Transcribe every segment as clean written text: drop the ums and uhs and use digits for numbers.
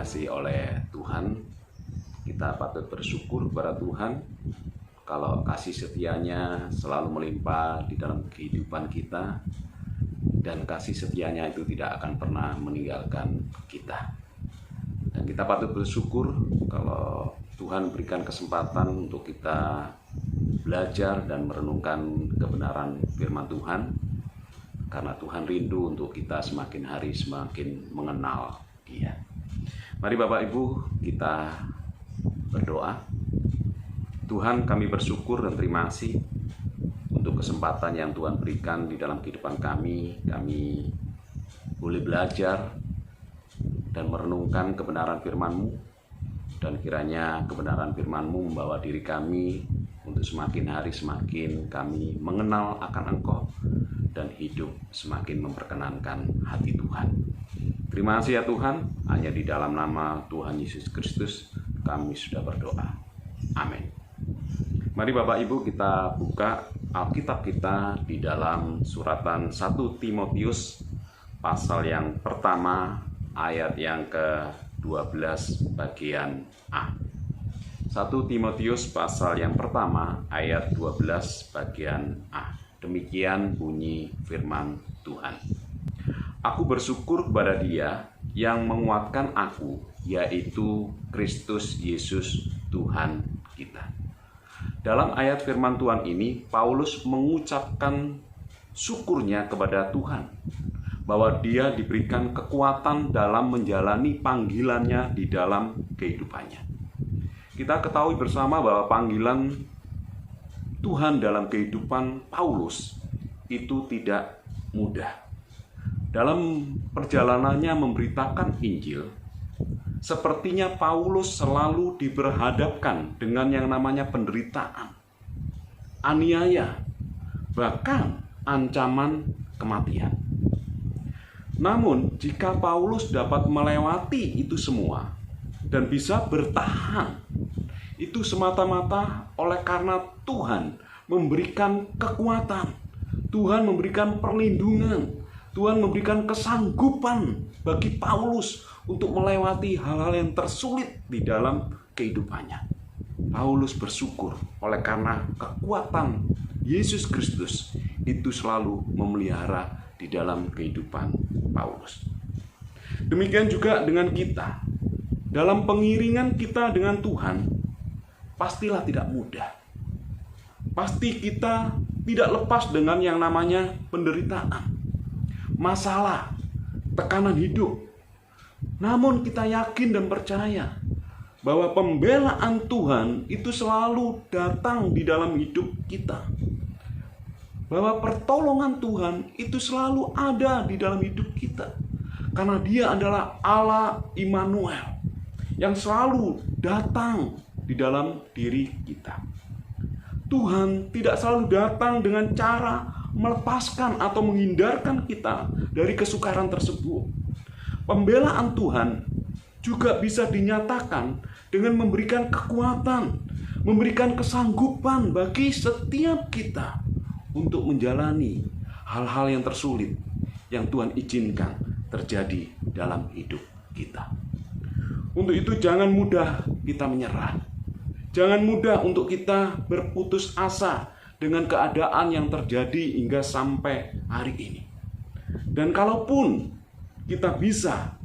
dikasihi oleh Tuhan, kita patut bersyukur kepada Tuhan kalau kasih setianya selalu melimpah di dalam kehidupan kita, dan kasih setianya itu tidak akan pernah meninggalkan kita. Dan kita patut bersyukur kalau Tuhan berikan kesempatan untuk kita belajar dan merenungkan kebenaran firman Tuhan, karena Tuhan rindu untuk kita semakin hari semakin mengenal Dia. Mari Bapak Ibu kita berdoa. Tuhan, kami bersyukur dan terima kasih untuk kesempatan yang Tuhan berikan di dalam kehidupan kami. Kami boleh belajar dan merenungkan kebenaran firman-Mu, dan kiranya kebenaran firman-Mu membawa diri kami untuk semakin hari semakin kami mengenal akan Engkau dan hidup semakin memperkenankan hati Tuhan. Terima kasih ya Tuhan, hanya di dalam nama Tuhan Yesus Kristus kami sudah berdoa. Amin. Mari Bapak Ibu kita buka Alkitab kita di dalam suratan 1 Timotius pasal yang pertama ayat yang ke-12 bagian A. 1 Timotius pasal yang pertama ayat 12 bagian A. Demikian bunyi firman Tuhan. Aku bersyukur kepada Dia yang menguatkan aku, yaitu Kristus Yesus Tuhan kita. Dalam ayat firman Tuhan ini, Paulus mengucapkan syukurnya kepada Tuhan bahwa dia diberikan kekuatan dalam menjalani panggilannya di dalam kehidupannya. Kita ketahui bersama bahwa panggilan Tuhan dalam kehidupan Paulus itu tidak mudah. Dalam perjalanannya memberitakan Injil, sepertinya Paulus selalu diberhadapkan dengan yang namanya penderitaan, aniaya, bahkan ancaman kematian. Namun, jika Paulus dapat melewati itu semua dan bisa bertahan, itu semata-mata oleh karena Tuhan memberikan kekuatan, Tuhan memberikan perlindungan, Tuhan memberikan kesanggupan bagi Paulus untuk melewati hal-hal yang tersulit di dalam kehidupannya. Paulus bersyukur oleh karena kekuatan Yesus Kristus itu selalu memelihara di dalam kehidupan Paulus. Demikian juga dengan kita. Dalam pengiringan kita dengan Tuhan, pastilah tidak mudah. Pasti kita tidak lepas dengan yang namanya penderitaan, masalah, tekanan hidup. Namun kita yakin dan percaya bahwa pembelaan Tuhan itu selalu datang di dalam hidup kita. Bahwa pertolongan Tuhan itu selalu ada di dalam hidup kita. Karena Dia adalah Allah Immanuel yang selalu datang di dalam diri kita. Tuhan tidak selalu datang dengan cara melepaskan atau menghindarkan kita dari kesukaran tersebut. Pembelaan Tuhan juga bisa dinyatakan dengan memberikan kekuatan, memberikan kesanggupan bagi setiap kita untuk menjalani hal-hal yang tersulit yang Tuhan izinkan terjadi dalam hidup kita. Untuk itu jangan mudah kita menyerah. Jangan mudah untuk kita berputus asa dengan keadaan yang terjadi hingga sampai hari ini. Dan kalaupun kita bisa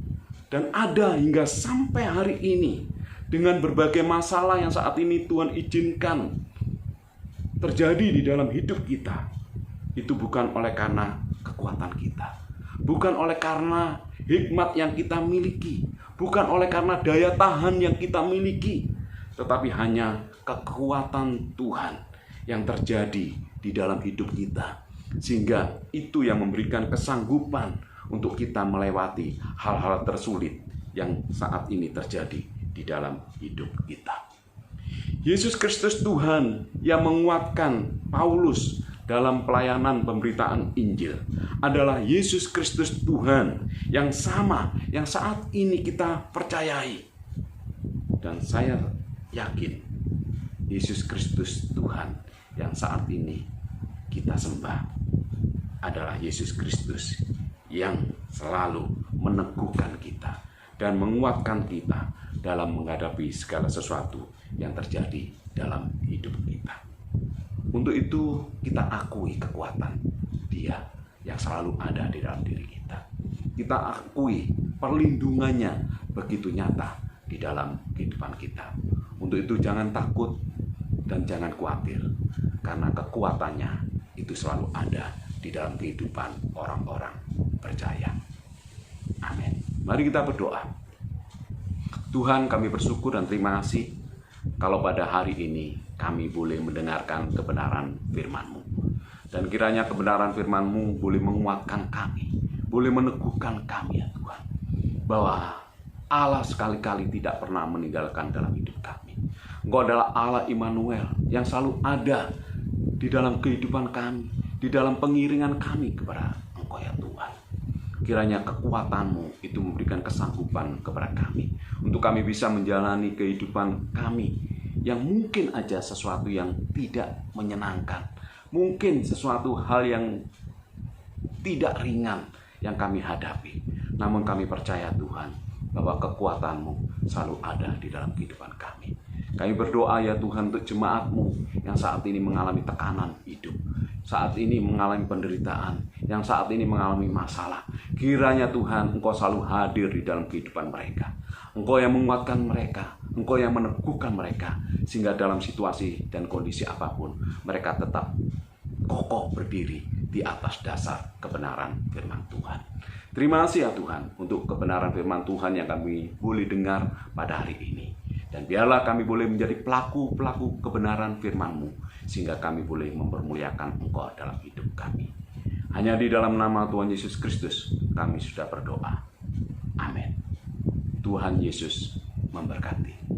dan ada hingga sampai hari ini dengan berbagai masalah yang saat ini Tuhan izinkan terjadi di dalam hidup kita, itu bukan oleh karena kekuatan kita, bukan oleh karena hikmat yang kita miliki, bukan oleh karena daya tahan yang kita miliki, tetapi hanya kekuatan Tuhan yang terjadi di dalam hidup kita, sehingga itu yang memberikan kesanggupan untuk kita melewati hal-hal tersulit yang saat ini terjadi di dalam hidup kita. Yesus Kristus Tuhan yang menguatkan Paulus dalam pelayanan pemberitaan Injil adalah Yesus Kristus Tuhan yang sama yang saat ini kita percayai. Dan saya yakin Yesus Kristus Tuhan yang saat ini kita sembah adalah Yesus Kristus yang selalu meneguhkan kita dan menguatkan kita dalam menghadapi segala sesuatu yang terjadi dalam hidup kita. Untuk itu kita akui kekuatan Dia yang selalu ada di dalam diri kita. Kita akui perlindungannya begitu nyata di dalam kehidupan kita. Untuk itu jangan takut dan jangan khawatir, karena kekuatannya itu selalu ada di dalam kehidupan orang-orang percaya. Amin. Mari kita berdoa. Tuhan, kami bersyukur dan terima kasih kalau pada hari ini kami boleh mendengarkan kebenaran firman-Mu. Dan kiranya kebenaran firman-Mu boleh menguatkan kami, boleh meneguhkan kami ya Tuhan, bahwa Allah sekali-kali tidak pernah meninggalkan dalam hidup kami. Engkau adalah Allah Immanuel yang selalu ada di dalam kehidupan kami, di dalam pengiringan kami kepada Engkau ya Tuhan. Kiranya kekuatan-Mu itu memberikan kesanggupan kepada kami, untuk kami bisa menjalani kehidupan kami yang mungkin aja sesuatu yang tidak menyenangkan, mungkin sesuatu hal yang tidak ringan yang kami hadapi. Namun kami percaya Tuhan, bahwa kekuatan-Mu selalu ada di dalam kehidupan kami. Kami berdoa ya Tuhan untuk jemaat-Mu yang saat ini mengalami tekanan hidup, saat ini mengalami penderitaan, yang saat ini mengalami masalah. Kiranya Tuhan Engkau selalu hadir di dalam kehidupan mereka. Engkau yang menguatkan mereka, Engkau yang meneguhkan mereka, sehingga dalam situasi dan kondisi apapun mereka tetap kokoh berdiri di atas dasar kebenaran firman Tuhan. Terima kasih ya Tuhan untuk kebenaran firman Tuhan yang kami boleh dengar pada hari ini. Dan biarlah kami boleh menjadi pelaku-pelaku kebenaran firman-Mu, sehingga kami boleh mempermuliakan Engkau dalam hidup kami. Hanya di dalam nama Tuhan Yesus Kristus kami sudah berdoa. Amin. Tuhan Yesus memberkati.